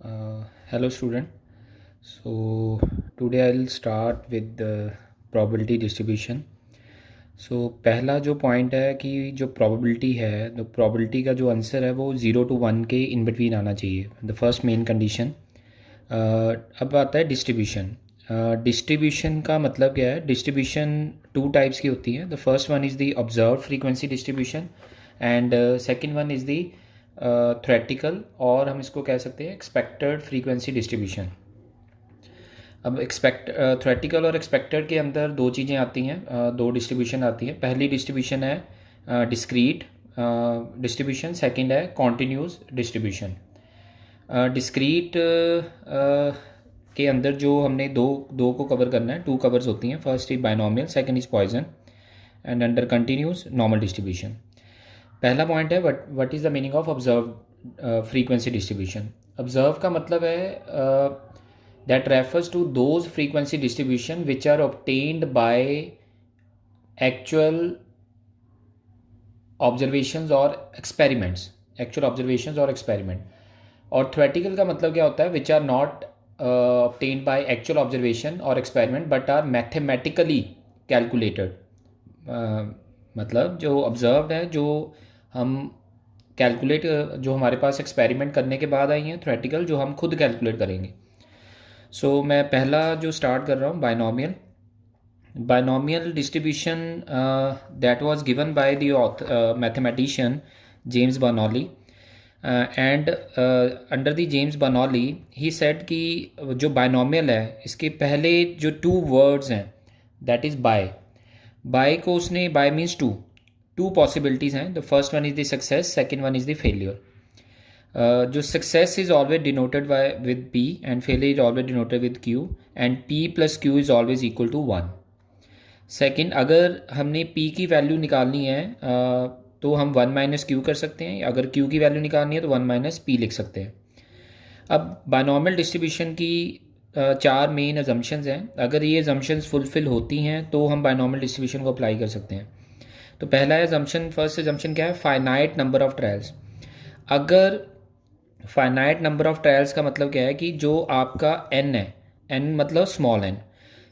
Hello student. So today I'll start with the probability distribution. So पहला जो point है कि जो probability है, तो probability का जो आंसर है वो 0 to 1 के इन बिटवीन आना चाहिए, द फर्स्ट मेन कंडीशन। अब आता है डिस्ट्रीब्यूशन। डिस्ट्रीब्यूशन का मतलब क्या है? डिस्ट्रीब्यूशन टू टाइप्स की होती है। The first one is the observe frequency distribution and second one is the theoretical, और हम इसको कह सकते हैं एक्सपेक्टेड फ्रीक्वेंसी डिस्ट्रीब्यूशन। अब थ्योरेटिकल और एक्सपेक्टेड के अंदर दो चीज़ें आती हैं, दो डिस्ट्रीब्यूशन आती हैं। पहली डिस्ट्रीब्यूशन है डिस्क्रीट डिस्ट्रीब्यूशन, सेकंड है कॉन्टिन्यूस डिस्ट्रीब्यूशन। डिस्क्रीट के अंदर जो हमने दो दो को कवर करना है, टू कवर्स होती हैं। First is binomial, second is poison, and under continuous normal distribution. पहला पॉइंट है what is the meaning of observe frequency distribution. Observe का मतलब है that refers to those frequency distribution which are obtained by actual observations or experiments, actual observations or experiment। और theoretical का मतलब क्या होता है? which are not obtained by actual observation or experiment but are mathematically calculated। मतलब जो observed है, जो हम कैलकुलेट, जो हमारे पास एक्सपेरिमेंट करने के बाद आई हैं, थ्योरेटिकल जो हम खुद कैलकुलेट करेंगे। सो मैं पहला जो स्टार्ट कर रहा हूँ, binomial distribution that was given by the mathematician James Bernoulli, and under the James Bernoulli he said कि जो बायनॉमियल है इसके पहले जो टू वर्ड्स हैं दैट इज़ बाय को उसने, बाय मीन्स टू पॉसिबिलिटीज़ हैं। The first one is the success, second one is the failure. जो success is always denoted by with P and failure is always denoted with Q, and P plus q is always equal to 1। Second, अगर हमने P की value निकालनी है तो हम 1 minus Q कर सकते हैं, अगर क्यू की वैल्यू निकालनी है तो 1 माइनस पी लिख सकते हैं। अब बायनॉमियल डिस्ट्रीब्यूशन की चार मेन अजम्पशंस हैं। अगर ये अजम्पशंस फुलफिल होती हैं तो हम बायनॉमियल डिस्ट्रीब्यूशन को अप्लाई कर सकते हैं। तो पहला अजम्पशन, फर्स्ट अजम्पशन क्या है? Finite number of trials. अगर फाइनाइट नंबर ऑफ ट्रायल्स का मतलब क्या है कि जो आपका एन है, एन मतलब स्मॉल एन,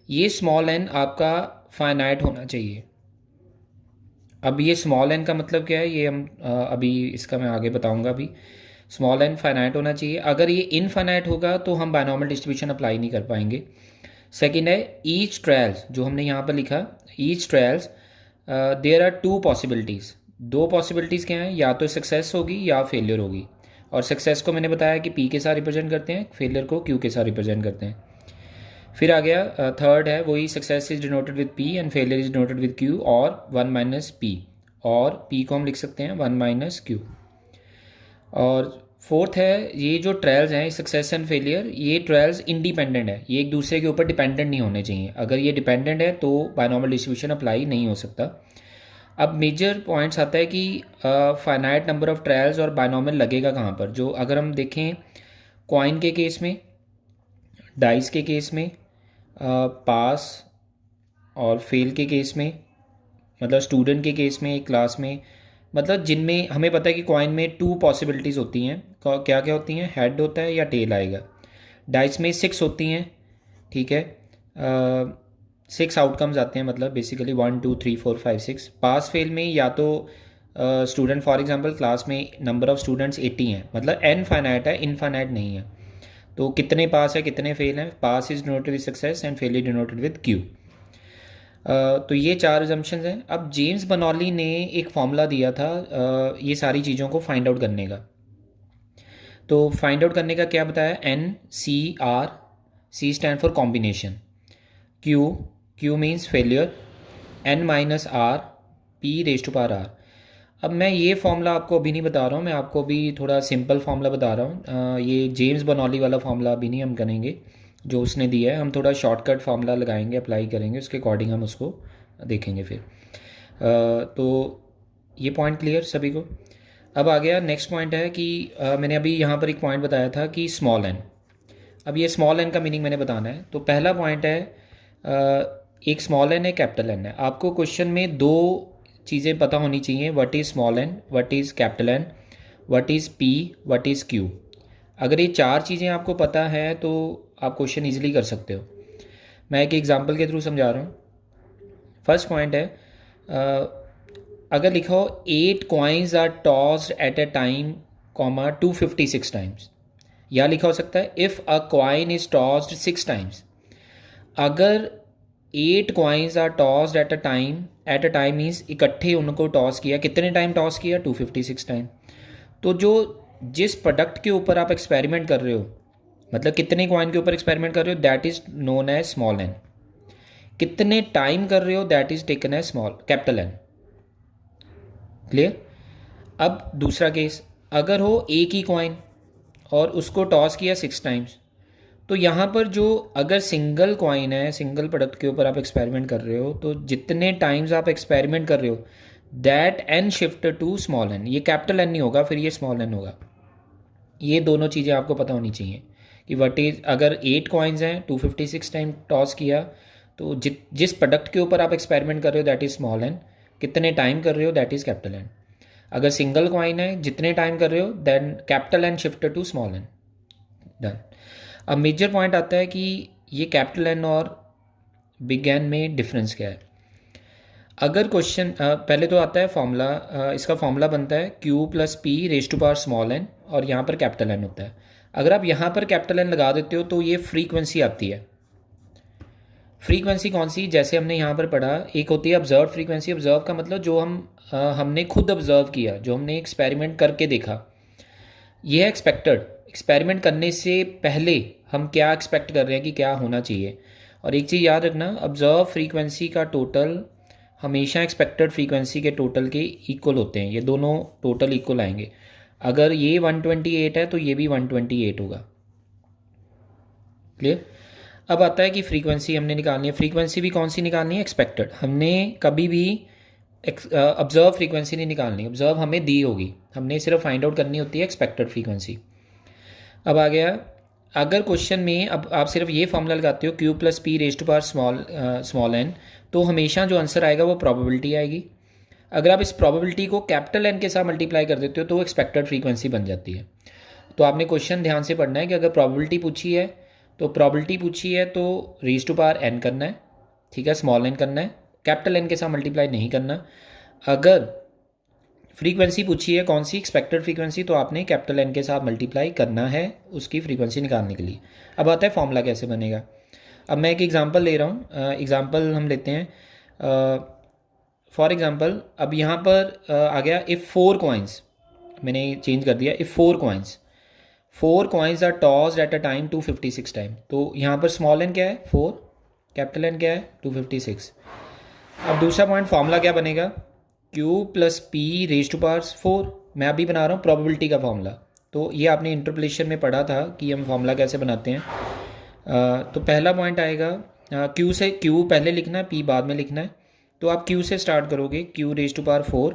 ये स्मॉल एन आपका फाइनाइट होना चाहिए। अब ये स्मॉल एन का मतलब क्या है, ये हम अभी इसका मैं आगे बताऊंगा। अभी स्मॉल एन फाइनाइट होना चाहिए। अगर ये इनफाइनाइट होगा तो हम बायनॉमियल डिस्ट्रीब्यूशन अप्लाई नहीं कर पाएंगे। सेकेंड है ईच ट्रायल्स, जो हमने यहाँ पर लिखा, each trials there are two possibilities. दो पॉसिबिलिटीज़ क्या हैं? या तो सक्सेस होगी या फेलियर होगी। और सक्सेस को मैंने बताया कि पी के साथ रिप्रेजेंट करते हैं, फेलियर को क्यू के साथ रिप्रेजेंट करते हैं। फिर आ गया थर्ड है, वही success is denoted with P and failure is denoted with Q और 1 माइनस पी, और पी को हम लिख सकते हैं 1 माइनस क्यू। और फोर्थ है, ये जो ट्रायल्स हैं सक्सेस एंड फेलियर, ये ट्रायल्स इंडिपेंडेंट है, ये एक दूसरे के ऊपर डिपेंडेंट नहीं होने चाहिए। अगर ये डिपेंडेंट है तो बायनॉमियल डिस्ट्रीब्यूशन अप्लाई नहीं हो सकता। अब मेजर पॉइंट्स आता है कि फाइनाइट नंबर ऑफ ट्रायल्स और बायनॉमियल लगेगा कहाँ पर। जो अगर हम देखें कॉइन के केस में, डाइस के केस में, पास और फेल के केस में, मतलब स्टूडेंट के केस में, क्लास में, मतलब जिनमें हमें पता है कि कॉइन में टू पॉसिबिलिटीज़ होती हैं। क्या क्या होती हैं? हेड होता है या टेल आएगा। डाइस में 6 होती हैं, ठीक है, 6 आउटकम्स आते हैं, मतलब बेसिकली 1 2 3 4 5 6। पास फेल में या तो स्टूडेंट, फॉर एग्जांपल क्लास में नंबर ऑफ स्टूडेंट्स 80 हैं, मतलब एन फाइनाइट है, इनफाइनाइट नहीं है। तो कितने पास है कितने फेल हैं? Pass is denoted with success and fail is denoted with Q. तो ये चार एजम्पशंस हैं। अब जेम्स बर्नौली ने एक फॉर्मूला दिया था ये सारी चीज़ों को फाइंड आउट करने का। तो फाइंड आउट करने का क्या बताया? N c r, c stand for combination, q means failure, n minus r, p raise to power r. अब मैं ये फॉर्मूला आपको अभी नहीं बता रहा हूँ, मैं आपको अभी थोड़ा सिंपल फॉर्मूला बता रहा हूँ। ये जेम्स बर्नौली वाला फॉर्मूला अभी नहीं हम करेंगे जो उसने दिया है, हम थोड़ा शॉर्टकट फार्मूला लगाएंगे, अप्लाई करेंगे, उसके अकॉर्डिंग हम उसको देखेंगे फिर। तो ये पॉइंट क्लियर सभी को? अब आ गया नेक्स्ट पॉइंट है कि मैंने अभी यहाँ पर एक पॉइंट बताया था कि स्मॉल एन। अब ये स्मॉल एन का मीनिंग मैंने बताना है। तो पहला पॉइंट है एक स्मॉल एन है, कैपिटल एन है। आपको क्वेश्चन में दो चीज़ें पता होनी चाहिए, what is small n, what is capital n, what is p, what is q. अगर ये चार चीज़ें आपको पता है तो आप क्वेश्चन ईजिली कर सकते हो। मैं एक एग्जांपल के थ्रू समझा रहा हूँ। फर्स्ट पॉइंट है, अगर लिखा हो 8 coins are tossed at a time, comma 256 times, या लिखा हो सकता है if a coin is tossed 6 times. अगर 8 coins are tossed at a time means इकट्ठे उनको टॉस किया, कितने टाइम टॉस किया? 256 टाइम। तो जो जिस प्रोडक्ट के ऊपर आप एक्सपेरिमेंट कर रहे हो, मतलब कितने कॉइन के ऊपर एक्सपेरिमेंट कर रहे हो, that is known as small n. कितने टाइम कर रहे हो, that is taken as small capital n. Clear? अब दूसरा केस, अगर हो एक ही कॉइन और उसको टॉस किया 6 टाइम्स, तो यहाँ पर जो अगर सिंगल कॉइन है, सिंगल प्रोडक्ट के ऊपर आप एक्सपेरिमेंट कर रहे हो, तो जितने टाइम्स आप एक्सपेरिमेंट कर रहे हो that n shift to small n, ये कैपिटल एन नहीं होगा, फिर ये स्मॉल एन होगा। ये दोनों चीज़ें आपको पता होनी चाहिए कि वट इज़, अगर 8 कॉइन्स हैं 256 टाइम टॉस किया, तो जिस प्रोडक्ट के ऊपर आप एक्सपेरिमेंट कर रहे हो दैट इज़ स्मॉल एन, कितने टाइम कर रहे हो दैट इज़ कैपिटल एन। अगर सिंगल कॉइन है, जितने टाइम कर रहे हो then capital n shift to small n. Done. अब मेजर पॉइंट आता है कि ये कैपिटल एन और बिग एन में डिफरेंस क्या है। अगर क्वेश्चन पहले तो आता है फॉर्मूला, इसका फॉर्मूला बनता है q plus P raise to power small n, और यहाँ पर कैपिटल एन होता है। अगर आप यहाँ पर कैपिटल एन लगा देते हो तो ये फ्रीक्वेंसी आती है। फ्रीक्वेंसी कौन सी? जैसे हमने यहाँ पर पढ़ा, एक होती है ऑब्जर्व फ्रीक्वेंसी। ऑब्जर्व का मतलब जो हमने खुद ऑब्जर्व किया, जो हमने एक्सपेरिमेंट करके देखा, ये है एक्सपेक्टेड। एक्सपेरिमेंट करने से पहले हम क्या एक्सपेक्ट कर रहे हैं कि क्या होना चाहिए। और एक चीज़ याद रखना, ऑब्जर्व फ्रीक्वेंसी का टोटल हमेशा एक्सपेक्टेड फ्रीक्वेंसी के टोटल के इक्वल होते हैं, ये दोनों टोटल इक्वल आएंगे। अगर ये 128 है तो ये भी 128 होगा। क्लियर? अब आता है कि फ्रीक्वेंसी हमने निकालनी है। फ्रीक्वेंसी भी कौन सी निकालनी है? एक्सपेक्टेड। हमने कभी भी ऑब्जर्व फ्रीक्वेंसी नहीं निकालनी, ऑब्जर्व हमें दी होगी, हमने सिर्फ फाइंड आउट करनी होती है एक्सपेक्टेड फ्रीक्वेंसी। अब आ गया, अगर क्वेश्चन में अब आप सिर्फ ये फॉर्मूला लगाते हो q plus P raise to power small n, तो हमेशा जो आंसर आएगा वो प्रोबेबिलिटी आएगी। अगर आप इस प्रोबेबिलिटी को कैपिटल एन के साथ मल्टीप्लाई कर देते हो तो एक्सपेक्टेड फ्रीक्वेंसी बन जाती है। तो आपने क्वेश्चन ध्यान से पढ़ना है कि अगर प्रोबेबिलिटी पूछी है तो रेज टू पावर एन करना है, ठीक है, स्मॉल एन करना है, कैपिटल एन के साथ मल्टीप्लाई नहीं करना। अगर फ्रीक्वेंसी पूछी है कौन सी? एक्सपेक्टेड फ्रीक्वेंसी, तो आपने कैपिटल एन के साथ मल्टीप्लाई करना है उसकी फ्रीक्वेंसी निकालने के लिए। अब आता है फॉर्मूला कैसे बनेगा। अब मैं एक एग्जांपल ले रहा हूँ, एग्जांपल हम लेते हैं। फॉर एग्जांपल अब यहाँ पर आ गया इफ़ 4 कॉइन्स, मैंने चेंज कर दिया, if 4 coins are tossed at a time 256 time, तो यहाँ पर स्मॉल एन क्या है? 4, कैपिटल एन क्या है? 256। अब दूसरा पॉइंट, फॉर्मूला क्या बनेगा? Q plus P raise to power 4। मैं अभी बना रहा हूँ प्रोबेबिलिटी का फॉर्मूला, तो ये आपने इंटरपोलेशन में पढ़ा था कि हम फॉर्मूला कैसे बनाते हैं। तो पहला पॉइंट आएगा, Q से, Q पहले लिखना है, P बाद में लिखना है। तो आप Q से स्टार्ट करोगे, Q रेज टू पावर 4,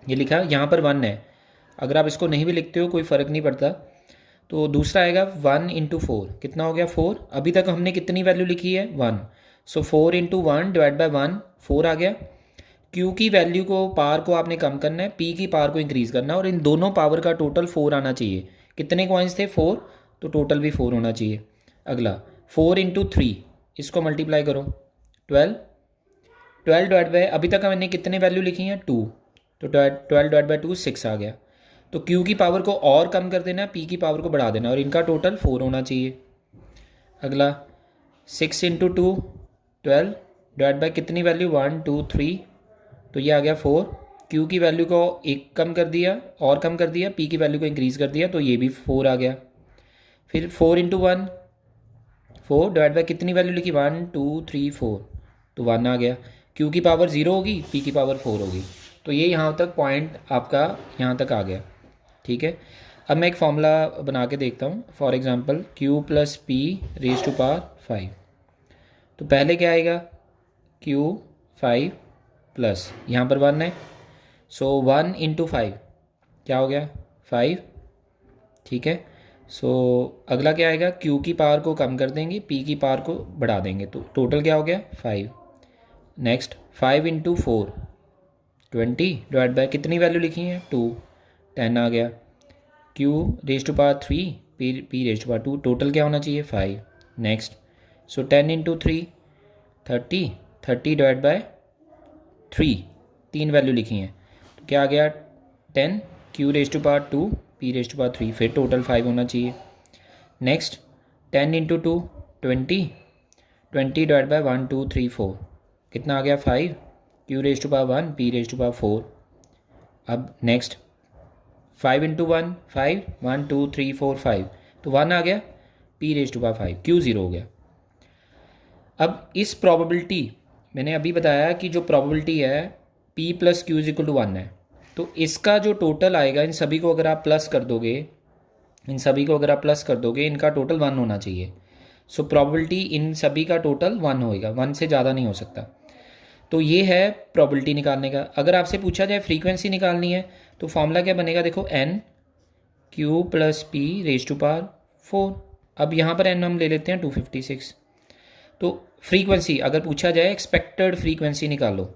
ये लिखा, यहाँ पर 1 है, अगर आप इसको नहीं भी लिखते हो कोई फ़र्क नहीं पड़ता। तो दूसरा आएगा 1 इंटू 4, कितना हो गया? 4। अभी तक हमने कितनी वैल्यू लिखी है? 1। सो 4 इंटू 1 डिवाइड बाई 1, 4 आ गया। Q की वैल्यू को, पावर को आपने कम करना है, P की पावर को इंक्रीज़ करना है, और इन दोनों पावर का टोटल 4 आना चाहिए। कितने कॉइन्स थे? 4, तो टोटल भी 4 होना चाहिए। अगला 4 इंटू 3, इसको मल्टीप्लाई करो, 12। 12 डिवाइड बाई, अभी तक हमने कितने वैल्यू लिखी हैं? 2, तो 12 डिवाइड बाई 2 6 आ गया। तो Q की पावर को और कम कर देना, P की पावर को बढ़ा देना, और इनका टोटल 4 होना चाहिए। अगला 6 इंटू 2, 12 डिवाइड बाई कितनी वैल्यू? 1 2 3, तो ये आ गया 4। Q की वैल्यू को एक कम कर दिया, और कम कर दिया, P की वैल्यू को इंक्रीज़ कर दिया, तो ये भी 4 आ गया। फिर 4 इंटू 1, 4 डिवाइड बाई कितनी वैल्यू लिखी? 1 2 3 4, तो 1 आ गया। Q की पावर 0 होगी, P की पावर 4 होगी। तो ये यहाँ तक पॉइंट आपका यहाँ तक आ गया, ठीक है। अब मैं एक फॉर्मूला बना के देखता हूँ। For example Q plus P raise to power 5, तो पहले क्या आएगा? Q 5 प्लस, यहाँ पर 1 है, सो 1 इंटू 5 क्या हो गया? 5, ठीक है। सो अगला क्या आएगा? Q की पावर को कम कर देंगे, P की पावर को बढ़ा देंगे, तो टोटल क्या हो गया? 5। नेक्स्ट 5 इंटू 4, 20 डिवाइड बाई कितनी वैल्यू लिखी है? 2, 10 आ गया। Q raise to power 3 P raise to power 2, total क्या होना चाहिए 5। Next, so 10 into 3 30, 30 divide by 3, 3 value लिखी हैं, तो क्या आ गया 10 Q raise to power 2 P raise to power 3, फिर टोटल 5 होना चाहिए। नेक्स्ट 10 इंटू 2 20, 20 डिवाइड बाय 1 2 3 4, कितना आ गया 5 Q raise to power 1 P raise to power 4। अब नेक्स्ट 5 इंटू 1 5, 1 2 3 4 5, तो 1 आ गया p raise to power 5, q 0 हो गया। अब इस प्रॉबिलिटी मैंने अभी बताया कि जो प्रॉबिलिटी है p plus q is equal to 1 है, तो इसका जो टोटल आएगा इन सभी को अगर आप प्लस कर दोगे, इन सभी को अगर आप प्लस कर दोगे, इनका टोटल 1 होना चाहिए। सो प्रॉबिलिटी इन सभी का टोटल 1 होएगा, 1 से ज़्यादा नहीं हो सकता। तो ये है प्रॉबिलिटी निकालने का। अगर आपसे पूछा जाए फ्रीक्वेंसी निकालनी है तो फॉर्मूला क्या बनेगा, देखो n q plus P raise to power 4। अब यहाँ पर n हम ले लेते हैं 256। तो फ्रीक्वेंसी अगर पूछा जाए एक्सपेक्टेड फ्रीक्वेंसी निकालो,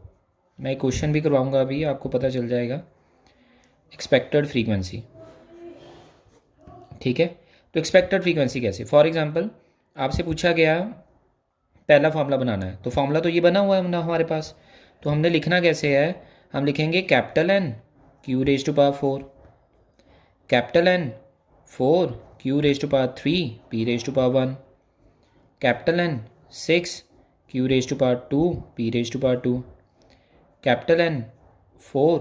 मैं एक क्वेश्चन भी करवाऊंगा अभी, आपको पता चल जाएगा एक्सपेक्टेड फ्रीक्वेंसी। ठीक है, तो एक्सपेक्टेड फ्रीक्वेंसी कैसे, फॉर एग्जांपल आपसे पूछा गया पहला फार्मूला बनाना है, तो फार्मूला तो ये बना हुआ है ना हमारे पास, तो हमने लिखना कैसे है, हम लिखेंगे capital N q raise to power 4, capital N 4 Q raise to power 3 P raise to power 1, capital N 6 Q raise to power 2 P raise to power 2, capital N 4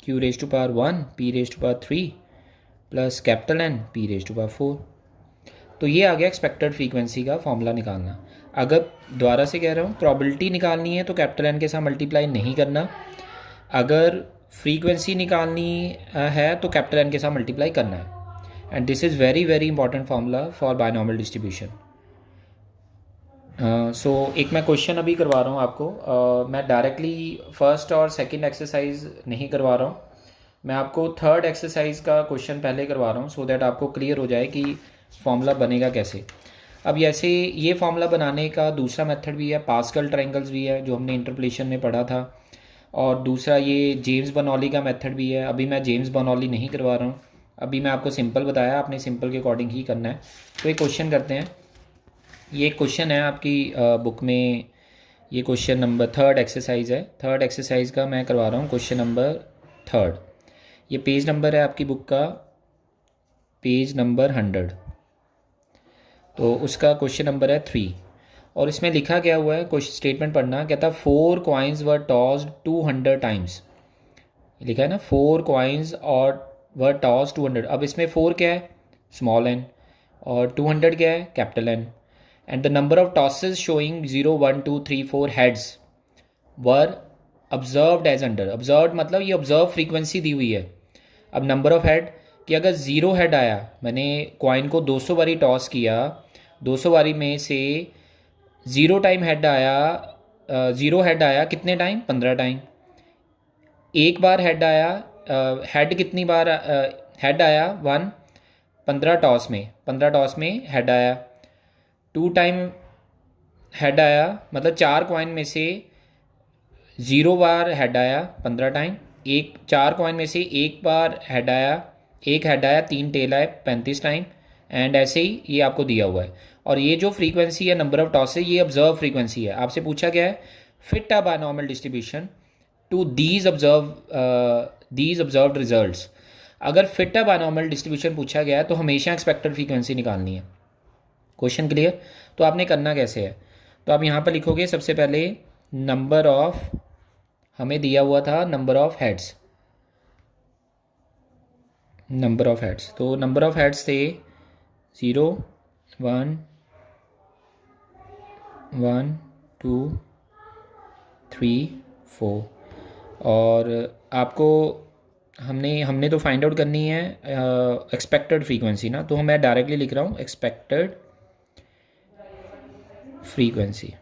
Q raise to power 1 P raise to power 3 plus capital N p raise to power 4। तो ये आ गया expected frequency का formula निकालना। अगर दोबारा से कह रहा हूँ, प्रॉबिलिटी निकालनी है तो कैपिटल N के साथ मल्टीप्लाई नहीं करना, अगर फ्रीक्वेंसी निकालनी है तो कैपिटल N के साथ मल्टीप्लाई करना है। And this is very very important formula for binomial distribution. So एक मैं क्वेश्चन अभी करवा रहा हूँ आपको, मैं डायरेक्टली फर्स्ट और सेकंड एक्सरसाइज नहीं करवा रहा हूँ, मैं आपको थर्ड एक्सरसाइज का क्वेश्चन पहले करवा रहा हूँ सो दैट आपको क्लियर हो जाए कि फॉर्मूला बनेगा कैसे। अब ऐसे ये फॉर्मूला बनाने का दूसरा मेथड भी है, पास्कल ट्रायंगल्स भी है जो हमने इंटरपोलेशन में पढ़ा था, और दूसरा ये जेम्स बर्नौली का मेथड भी है। अभी मैं जेम्स बर्नौली नहीं करवा रहा हूँ, अभी मैं आपको सिंपल बताया, आपने सिंपल के अकॉर्डिंग ही करना है। तो एक क्वेश्चन करते हैं, ये क्वेश्चन है आपकी बुक में, ये क्वेश्चन नंबर थर्ड एक्सरसाइज है, थर्ड एक्सरसाइज का मैं करवा रहा हूँ क्वेश्चन नंबर थर्ड। ये पेज नंबर है आपकी बुक का, पेज नंबर 100, तो उसका क्वेश्चन नंबर है 3, और इसमें लिखा क्या हुआ है, क्वेश्चन स्टेटमेंट पढ़ना, कहता है 4 कॉइन्स वर टॉस्ड 200 टाइम्स, लिखा है ना 4 कॉइन्स और वर टॉस्ड 200। अब इसमें 4 क्या है, स्मॉल n, और 200 क्या है, capital N, and the number of tosses showing 0 1 2 3 4 heads were observed as under. Observed मतलब ये ऑब्जर्व फ्रीक्वेंसी दी हुई है। अब नंबर ऑफ हेड कि अगर 0 हेड आया, मैंने कॉइन को 200 बारी टॉस किया, 200 बारी में से 0 टाइम हेड आया, 0 हेड आया कितने टाइम, 15 टाइम। एक बार हेड आया, हेड कितनी बार हेड आया 1, 15 टॉस में, 15 टॉस में हेड आया। 2 टाइम हेड आया मतलब 4 कॉइन में से 0 बार हेड आया 15 टाइम, एक 4 कॉइन में से एक बार हेड आया, एक हेड आया, 3 टेल आए 35 टाइम, एंड ऐसे ही ये आपको दिया हुआ है। और ये जो फ्रीक्वेंसी है नंबर ऑफ टॉस है, ये ऑब्जर्व फ्रीक्वेंसी है। आपसे पूछा गया है fit a binomial distribution to these observed results. अगर फिट अ बायनॉमियल डिस्ट्रीब्यूशन पूछा गया है तो हमेशा एक्सपेक्टेड फ्रीक्वेंसी निकालनी है। Question clear? तो आपने करना कैसे है, तो आप यहाँ पर लिखोगे सबसे पहले नंबर ऑफ, हमें दिया हुआ था number of heads, number of heads, तो नंबर ऑफ हेड्स थे 0 1 1 2 3 4, और आपको हमने तो फाइंड आउट करनी है एक्सपेक्टेड फ्रीक्वेंसी ना, तो मैं डायरेक्टली लिख रहा हूँ एक्सपेक्टेड फ्रीक्वेंसी।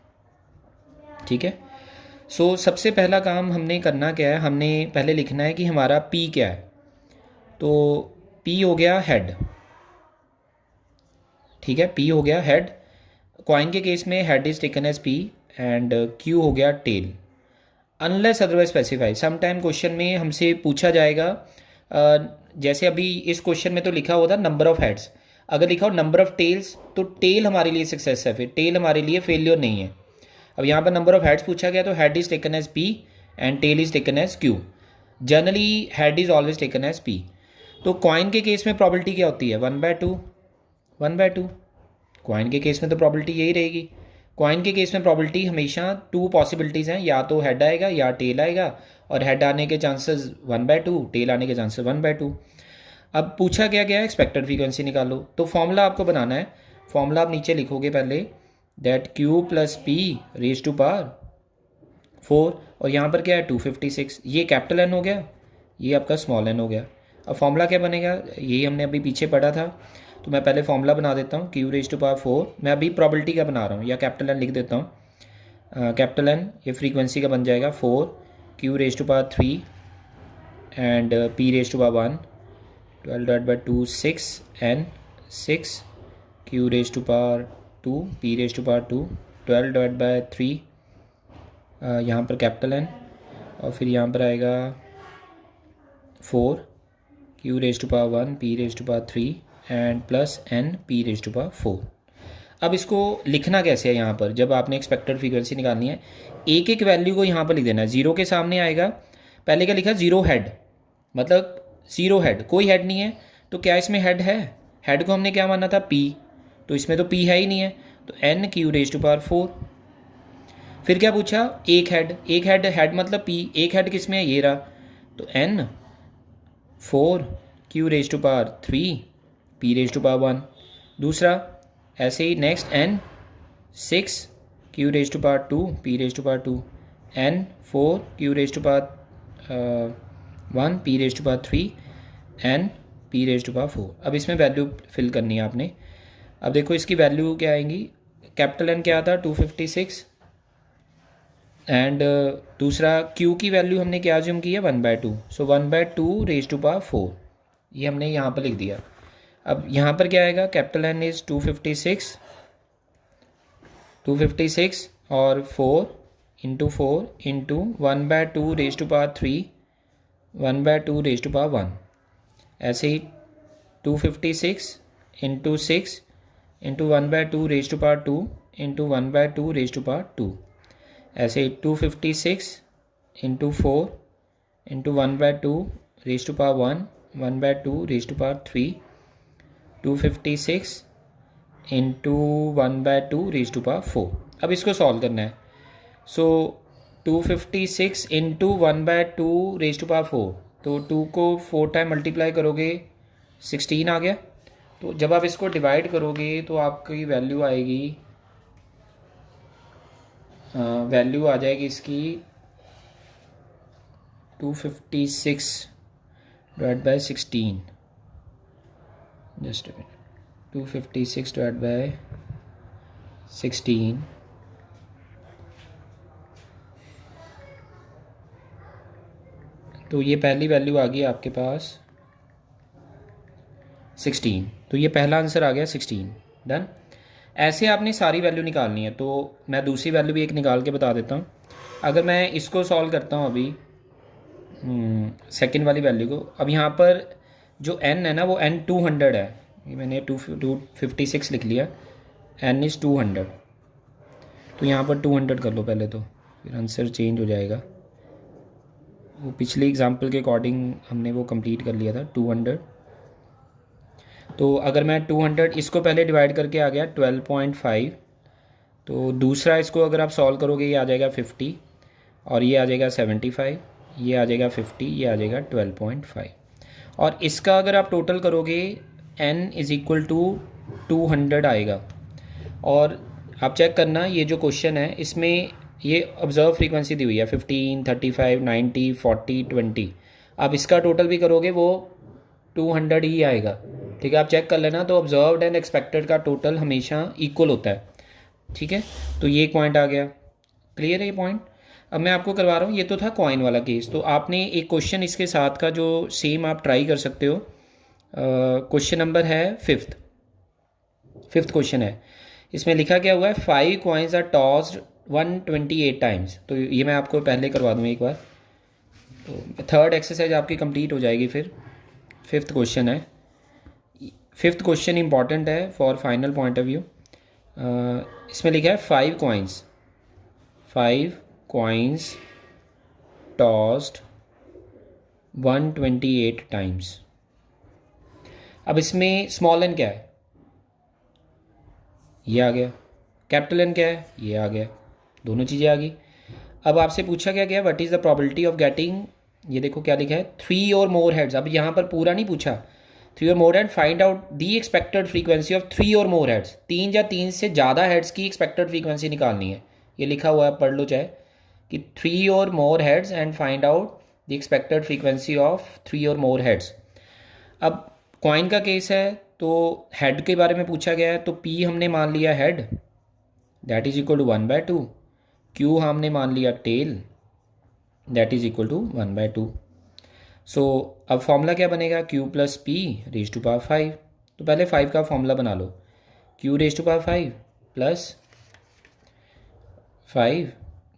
ठीक है, सो सबसे पहला काम हमने करना क्या है, हमने पहले लिखना है कि हमारा P क्या है। तो P हो गया हेड, ठीक है, P हो गया हेड, कॉइन के केस में head is taken as P, and Q हो गया tail, unless otherwise specify. Some time question में हमसे पूछा जाएगा, जैसे अभी इस क्वेश्चन में तो लिखा हुआ था नंबर ऑफ हेड्स, अगर लिखा हो नंबर ऑफ टेल्स तो टेल हमारे लिए सक्सेस है, फिर टेल हमारे लिए फेलियर नहीं है। अब यहाँ पर नंबर ऑफ हेड्स पूछा गया तो head is taken as P and tail is taken as Q. Generally head is always taken as P. तो कॉइन के केस में प्रॉबिलिटी क्या होती है? 1/2, 1/2। कॉइन के केस में तो प्रॉबिलिटी यही रहेगी। कॉइन के केस में प्रॉबिलिटी हमेशा 2 पॉसिबिलिटीज़ हैं, या तो हेड आएगा या टेल आएगा, और हेड आने के चांसेस 1/2, टेल आने के चांसेस 1/2। अब पूछा गया एक्सपेक्टेड फ्रीक्वेंसी निकालो, तो फॉर्मूला आपको बनाना है। फॉर्मूला आप नीचे लिखोगे पहले, that Q plus P raise to power 4, और यहाँ पर क्या है 256। ये कैपिटल एन हो गया, ये आपका स्मॉल एन हो गया। अब फॉर्मूला क्या बनेगा? यही हमने अभी पीछे पढ़ा था, तो मैं पहले फॉर्मूला बना देता हूँ। क्यू रेज टू पावर 4, मैं अभी प्रॉबिलिटी का बना रहा हूँ, या कैपिटल एन लिख देता हूँ। कैपिटल एन ये फ्रीक्वेंसी का बन जाएगा 4, Q raise to power 3 and P raise to power 1, 12/2 6 N 6, Q raise to power 2, P raise to power 2, 12/3 यहाँ पर कैपिटल एन, और फिर यहाँ पर आएगा 4, Q raise to power 1, P raise to power 3 and plus N P raise to power 4। अब इसको लिखना कैसे है? यहाँ पर जब आपने एक्सपेक्टेड फ्रीक्वेंसी निकालनी है, एक एक वैल्यू को यहाँ पर लिख देना है। जीरो के सामने आएगा, पहले क्या लिखा? जीरो हेड, मतलब जीरो हेड, कोई हेड नहीं है। तो क्या इसमें हेड है? हेड को हमने क्या माना था? पी, तो इसमें तो पी है ही नहीं है, तो N Q raise to power 4। फिर क्या पूछा? एक हेड, एक हेड, हेड मतलब पी, एक हेड किस में है? ये रहा, तो N 4 Q raise to power 3 P raise to power 1। दूसरा ऐसे ही next N 6 Q raise to power 2 P raise to power 2, N 4 Q raise to power 1 P raise to power 3 N P raise to power 4। अब इसमें value fill करनी है आपने। अब देखो इसकी वैल्यू क्या आएंगी? कैपिटल एन क्या था? 256, एंड दूसरा क्यू की वैल्यू हमने क्या ज्यूम की है? 1/2, सो 1/2 रेज टू पावर 4, ये हमने यहाँ पर लिख दिया। अब यहाँ पर क्या आएगा? कैपिटल एन इज़ 256, 256 और 4 into 4 into 1/2 raise to power 3, 1/2 raise to power 1। ऐसे ही 256 into 6 into 1/2 raise to power 2 into 1/2 raise to power 2। ऐसे ही 256 into 4 into 1/2 raise to power 1, 1/2 raise to power 3, 256 into 1/2 raise to power 4। अब इसको solve करना है। So 256 into 1/2 raise to power 4, तो 2 को 4 टाइम मल्टीप्लाई करोगे 16 आ गया। तो जब आप इसको डिवाइड करोगे तो आपकी वैल्यू आएगी, वैल्यू आ जाएगी इसकी 256 divide by 16, just 256 divide by 16, तो ये पहली वैल्यू आ गई आपके पास 16। तो ये पहला आंसर आ गया 16। डन। ऐसे आपने सारी वैल्यू निकालनी है, तो मैं दूसरी वैल्यू भी एक निकाल के बता देता हूँ। अगर मैं इसको सॉल्व करता हूँ अभी सेकंड वाली वैल्यू को, अब यहाँ पर जो n है ना वो n 200 है, ये मैंने 256 लिख लिया, n इज़ 200, तो यहाँ पर 200 कर लो पहले, तो फिर आंसर चेंज हो जाएगा। वो पिछले एग्जाम्पल के अकॉर्डिंग हमने वो कंप्लीट कर लिया था 200। तो अगर मैं 200 इसको पहले डिवाइड करके आ गया 12.5, तो दूसरा इसको अगर आप सॉल्व करोगे ये आ जाएगा 50, और ये आ जाएगा 75, ये आ जाएगा 50, ये आ जाएगा 12.5। और इसका अगर आप टोटल करोगे n इज़ इक्वल टू 200 आएगा। और आप चेक करना, ये जो क्वेश्चन है इसमें ये ऑब्ज़र्व फ्रीक्वेंसी दी हुई है 15, 35, 90, 40, 20। आप इसका टोटल भी करोगे वो 200 ही आएगा। ठीक है, आप चेक कर लेना। तो ऑब्जर्व्ड एंड एक्सपेक्टेड का टोटल हमेशा इक्वल होता है। ठीक है, तो ये एक पॉइंट आ गया। क्लियर है ये पॉइंट? अब मैं आपको करवा रहा हूँ, ये तो था कॉइन वाला केस। तो आपने एक क्वेश्चन इसके साथ का जो सेम आप ट्राई कर सकते हो। क्वेश्चन नंबर है फिफ्थ क्वेश्चन है। इसमें लिखा क्या हुआ है? 5 कॉइन्स आर टॉस्ड 128 टाइम्स। तो ये मैं आपको पहले करवा दूँ एक बार, तो थर्ड एक्सरसाइज आपकी कंप्लीट हो जाएगी। फिर फिफ्थ क्वेश्चन है, फिफ्थ क्वेश्चन इंपॉर्टेंट है for final point of view. इसमें लिखा है 5 coins टॉस्ड 128 टाइम्स। अब इसमें स्मॉल एन क्या है, ये आ गया। कैपिटल एन क्या है, ये आ गया। दोनों चीज़ें आ गई। अब आपसे पूछा क्या गया, what is the probability of getting, ये देखो क्या लिखा है, 3 और मोर हेड्स। अब यहाँ पर पूरा नहीं पूछा, 3 और more head, find out the expected frequency of 3 और मोर हेड्स। 3 या 3 से ज़्यादा हेड्स की एक्सपेक्टेड फ्रीक्वेंसी निकालनी है। ये लिखा हुआ है, पढ़ लो चाहे, कि 3 और more heads and find out the expected frequency of 3 और मोर हेड्स। अब कॉइन का केस है तो हेड के बारे में पूछा गया है, तो पी हमने मान लिया head, that is equal to 1/2। Q हमने मान लिया tail, that is equal to 1/2। So अब फॉर्मूला क्या बनेगा, Q plus P raise to power 5। तो पहले 5 का फॉर्मूला बना लो, Q raise to power 5 plus 5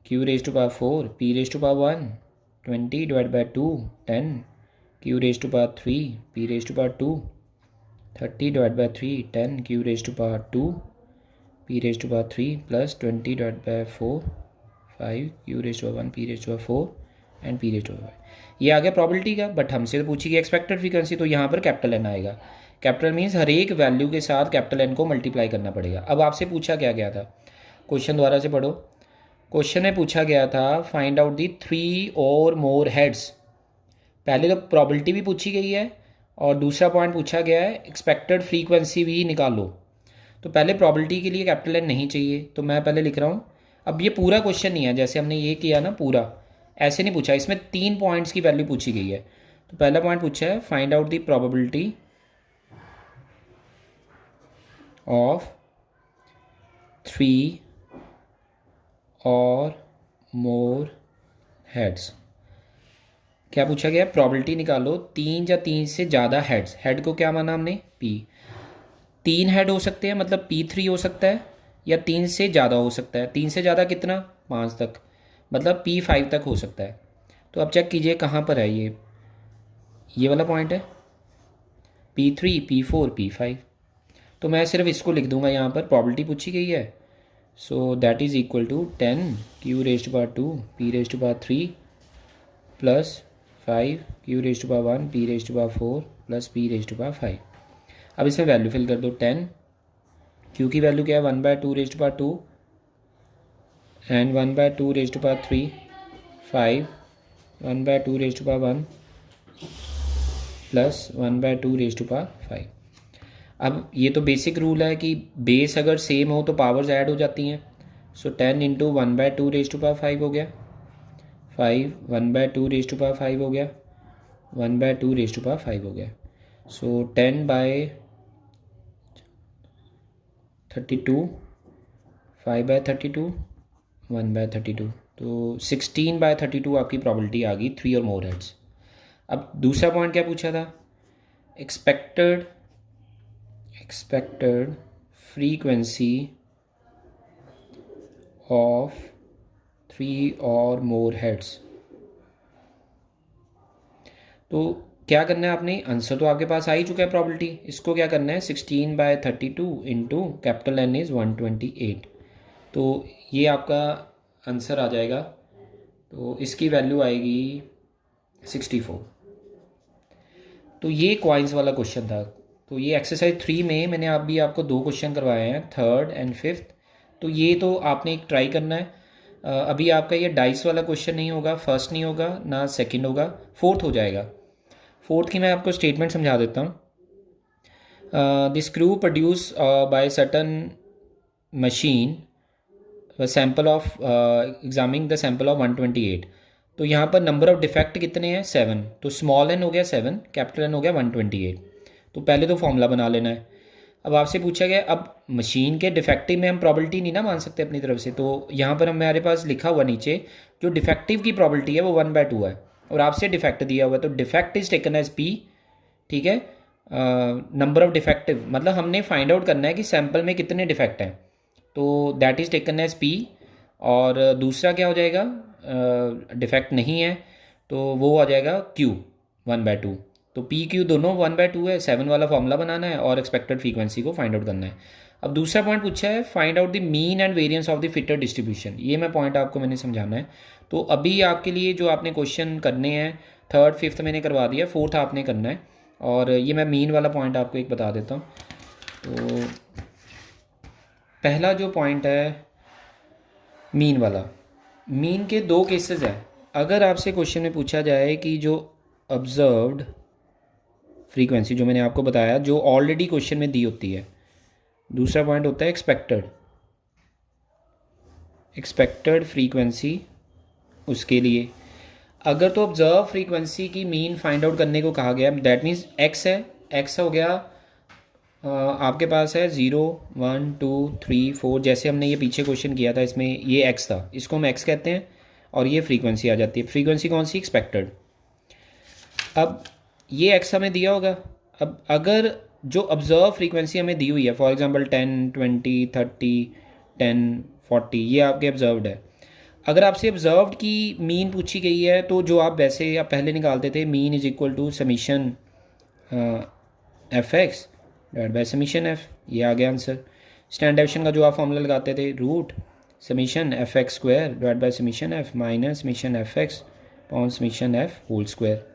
Q raise to power 4 P raise to power 1 20 divide by 2 10 Q raise to power 3 P raise to power 2 30 divide by 3 10 Q raise to power 2 P raise to power 3 plus 20 divide by 4 5 Q raise to power 1 P raise to power 4 and P raise to power 5। ये आ गया probability का, but हमसे तो पूछी गई expected frequency, तो यहाँ पर कैपिटल एन आएगा। कैपिटल मीन्स हर एक वैल्यू के साथ कैपिटल एन को मल्टीप्लाई करना पड़ेगा। अब आपसे पूछा क्या गया था, क्वेश्चन दोबारा से पढ़ो। क्वेश्चन में पूछा गया था फाइंड आउट दी 3 और मोर हेड्स। पहले तो प्रॉबिलिटी भी पूछी गई है और दूसरा पॉइंट पूछा गया है एक्सपेक्टेड फ्रीक्वेंसी भी निकालो। तो पहले प्रॉबिलिटी के लिए कैपिटल एन नहीं चाहिए, तो मैं पहले लिख रहा हूँ। अब ये पूरा क्वेश्चन नहीं है, जैसे हमने ये किया ना पूरा, ऐसे नहीं पूछा, इसमें 3 पॉइंट्स की वैल्यू पूछी गई है। तो पहला पॉइंट पूछा है find out the probability of 3 और मोर हेड्स। क्या पूछा गया, प्रॉबिलिटी निकालो 3 या 3 से ज़्यादा हेड्स। हेड को क्या माना हमने, पी। 3 हेड हो सकते हैं, मतलब P3 हो सकता है, या 3 से ज़्यादा हो सकता है। 3 से ज़्यादा कितना, 5 तक, मतलब P5 तक हो सकता है। तो अब चेक कीजिए कहाँ पर है ये वाला पॉइंट है, P3 P4 P5। तो मैं सिर्फ इसको लिख दूंगा यहाँ पर, प्रॉबिलिटी पूछी गई है। So that is equal to 10 Q raise to power 2 P raise to power 3 plus 5 Q raise to power 1 P raise to power 4 plus P raise to power 5। अब इसमें वैल्यू फिल कर दो। 10 क्यू की value क्या है, 1/2 raise to power 2 and 1/2 raise to power 3 5 1/2 raise to power 1 plus 1/2 raise to power 5। अब ये तो बेसिक रूल है कि बेस अगर सेम हो तो पावर्स ऐड हो जाती हैं। सो 10 इंटू 1/2 रेज टू पावर 5 हो गया, 5 1/2 रेज टू पावर 5 हो गया, 1/2 रेज टू पावर 5 हो गया। सो 10/32 5/32 1/32, तो 16/32 आपकी प्रॉबिलिटी आ गई 3 और मोर हेड्स। अब दूसरा पॉइंट क्या पूछा था, एक्सपेक्टेड फ्रीक्वेंसी ऑफ 3 और मोर हेड्स। तो क्या करना है आपने, आंसर तो आपके पास आ ही चुका है प्रॉबिलिटी, इसको क्या करना है 16/32 इंटू कैपिटल एन इज़ 128। तो ये आपका आंसर आ जाएगा, तो इसकी वैल्यू आएगी 64। तो ये क्वाइंस वाला क्वेश्चन था। तो ये एक्सरसाइज 3 में मैंने आपको 2 क्वेश्चन करवाए हैं, 3rd एंड 5th। तो ये तो आपने एक ट्राई करना है। अभी आपका ये डाइस वाला क्वेश्चन नहीं होगा, फर्स्ट नहीं होगा ना, सेकंड होगा, 4th हो जाएगा। 4th की मैं आपको स्टेटमेंट समझा देता हूँ। The screw produce by certain machine sample of examining the sample of 128। तो यहाँ पर नंबर ऑफ डिफेक्ट कितने हैं, 7। तो स्मॉल एन हो गया 7, कैपिटल एन हो गया 128। तो पहले तो फॉर्मूला बना लेना है। अब आपसे पूछा गया, अब मशीन के डिफेक्टिव में हम प्रॉबिलिटी नहीं ना मान सकते अपनी तरफ से, तो यहाँ पर हमारे पास लिखा हुआ नीचे जो डिफेक्टिव की प्रॉबिलिटी है वो 1/2 है, और आपसे डिफेक्ट दिया हुआ है, तो defect is taken as P. ठीक है, नंबर ऑफ डिफेक्टिव मतलब हमने फाइंड आउट करना है कि सैम्पल में कितने डिफेक्ट हैं, तो that is taken as P. और दूसरा क्या हो जाएगा, डिफेक्ट नहीं है तो वो आ जाएगा क्यू 1/2। तो पी क्यू दोनों 1/2 है, 7 वाला फॉर्मूला बनाना है और एक्सपेक्टेड फ्रीक्वेंसी को फाइंड आउट करना है। अब दूसरा पॉइंट पूछा है find out the mean and variance of the fitted distribution. ये मैं पॉइंट आपको मैंने समझाना है। तो अभी आपके लिए जो आपने क्वेश्चन करने हैं, थर्ड फिफ्थ मैंने करवा दिया, फोर्थ आपने करना है। और ये मैं मीन वाला पॉइंट आपको एक बता देता हूँ। तो पहला जो पॉइंट है मीन वाला, मीन के दो केसेस हैं। अगर आपसे क्वेश्चन में पूछा जाए कि जो ऑब्जर्व्ड फ्रीक्वेंसी जो मैंने आपको बताया, जो ऑलरेडी क्वेश्चन में दी होती है, दूसरा पॉइंट होता है एक्सपेक्टेड फ्रीक्वेंसी, उसके लिए अगर तो ऑब्जर्व फ्रीक्वेंसी की मीन फाइंड आउट करने को कहा गया, दैट मीन्स एक्स है, एक्स हो गया आपके पास है 0 1 2 3 4, जैसे हमने ये पीछे क्वेश्चन किया था इसमें ये एक्स था, इसको हम एक्स कहते हैं और ये फ्रीक्वेंसी आ जाती है। फ्रीक्वेंसी कौन सी? एक्सपेक्टेड। अब ये एक्स हमें दिया होगा। अब अगर जो ऑब्जर्व फ्रीक्वेंसी हमें दी हुई है, फॉर एग्जांपल 10 20 30 10 40, ये आपके ऑब्जर्व्ड है। अगर आपसे ऑब्जर्व्ड की मीन पूछी गई है तो जो आप वैसे आप पहले निकालते थे, mean is equal to summation F X divide by summation F, ये आ गया आंसर। स्टैंडर्ड डेविएशन का जो आप फॉर्मूला लगाते थे, root summation F X square divide by summation F minus summation F X upon summation F whole square.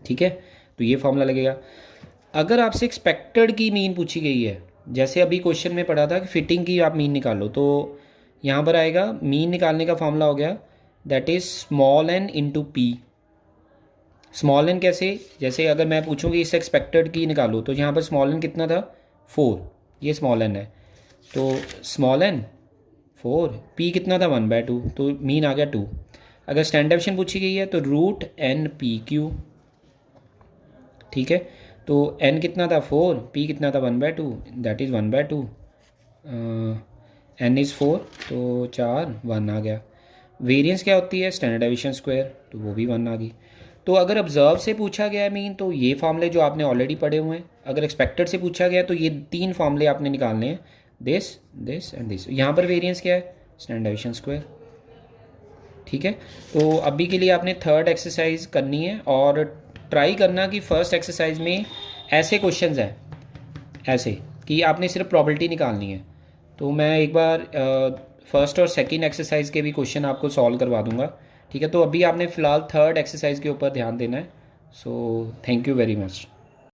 ठीक है, तो ये फॉर्मूला लगेगा। अगर आपसे एक्सपेक्टेड की मीन पूछी गई है, जैसे अभी क्वेश्चन में पढ़ा था कि फिटिंग की आप मीन निकालो, तो यहाँ पर आएगा मीन निकालने का फॉर्मूला हो गया that is small N into P. Small N कैसे? जैसे अगर मैं पूछूँ कि इस एक्सपेक्टेड की निकालो, तो यहाँ पर स्मॉल एन कितना था? 4, ये स्मॉल एन है, तो स्मॉल एन 4, पी कितना था? 1/2, तो मीन आ गया 2। अगर स्टैंडर्ड डेविएशन पूछी गई है तो रूट एन पी क्यू। ठीक है, तो एन कितना था? 4, पी कितना था? 1/2, दैट इज़ 1/2, एन इज़ 4, तो 4 1 आ गया। वेरिएंस क्या होती है? स्टैंडर्ड डेविएशन स्क्वायर, तो वो भी 1 आ गई। तो अगर ऑब्जर्व से पूछा गया है मीन, तो ये फॉर्मूले जो आपने ऑलरेडी पढ़े हुए हैं। अगर एक्सपेक्टेड से पूछा गया तो ये 3 फॉर्मूले आपने निकालने हैं, दिस दिस एंड दिस। यहाँ पर वेरिएंस क्या है? Standard deviation square. ठीक है, तो अभी के लिए आपने थर्ड एक्सरसाइज करनी है और ट्राई करना कि फर्स्ट एक्सरसाइज में ऐसे क्वेश्चंस हैं, ऐसे कि आपने सिर्फ प्रॉबिलिटी निकालनी है। तो मैं एक बार फर्स्ट और सेकंड एक्सरसाइज के भी क्वेश्चन आपको सॉल्व करवा दूंगा। ठीक है, तो अभी आपने फ़िलहाल थर्ड एक्सरसाइज के ऊपर ध्यान देना है। So thank you very much.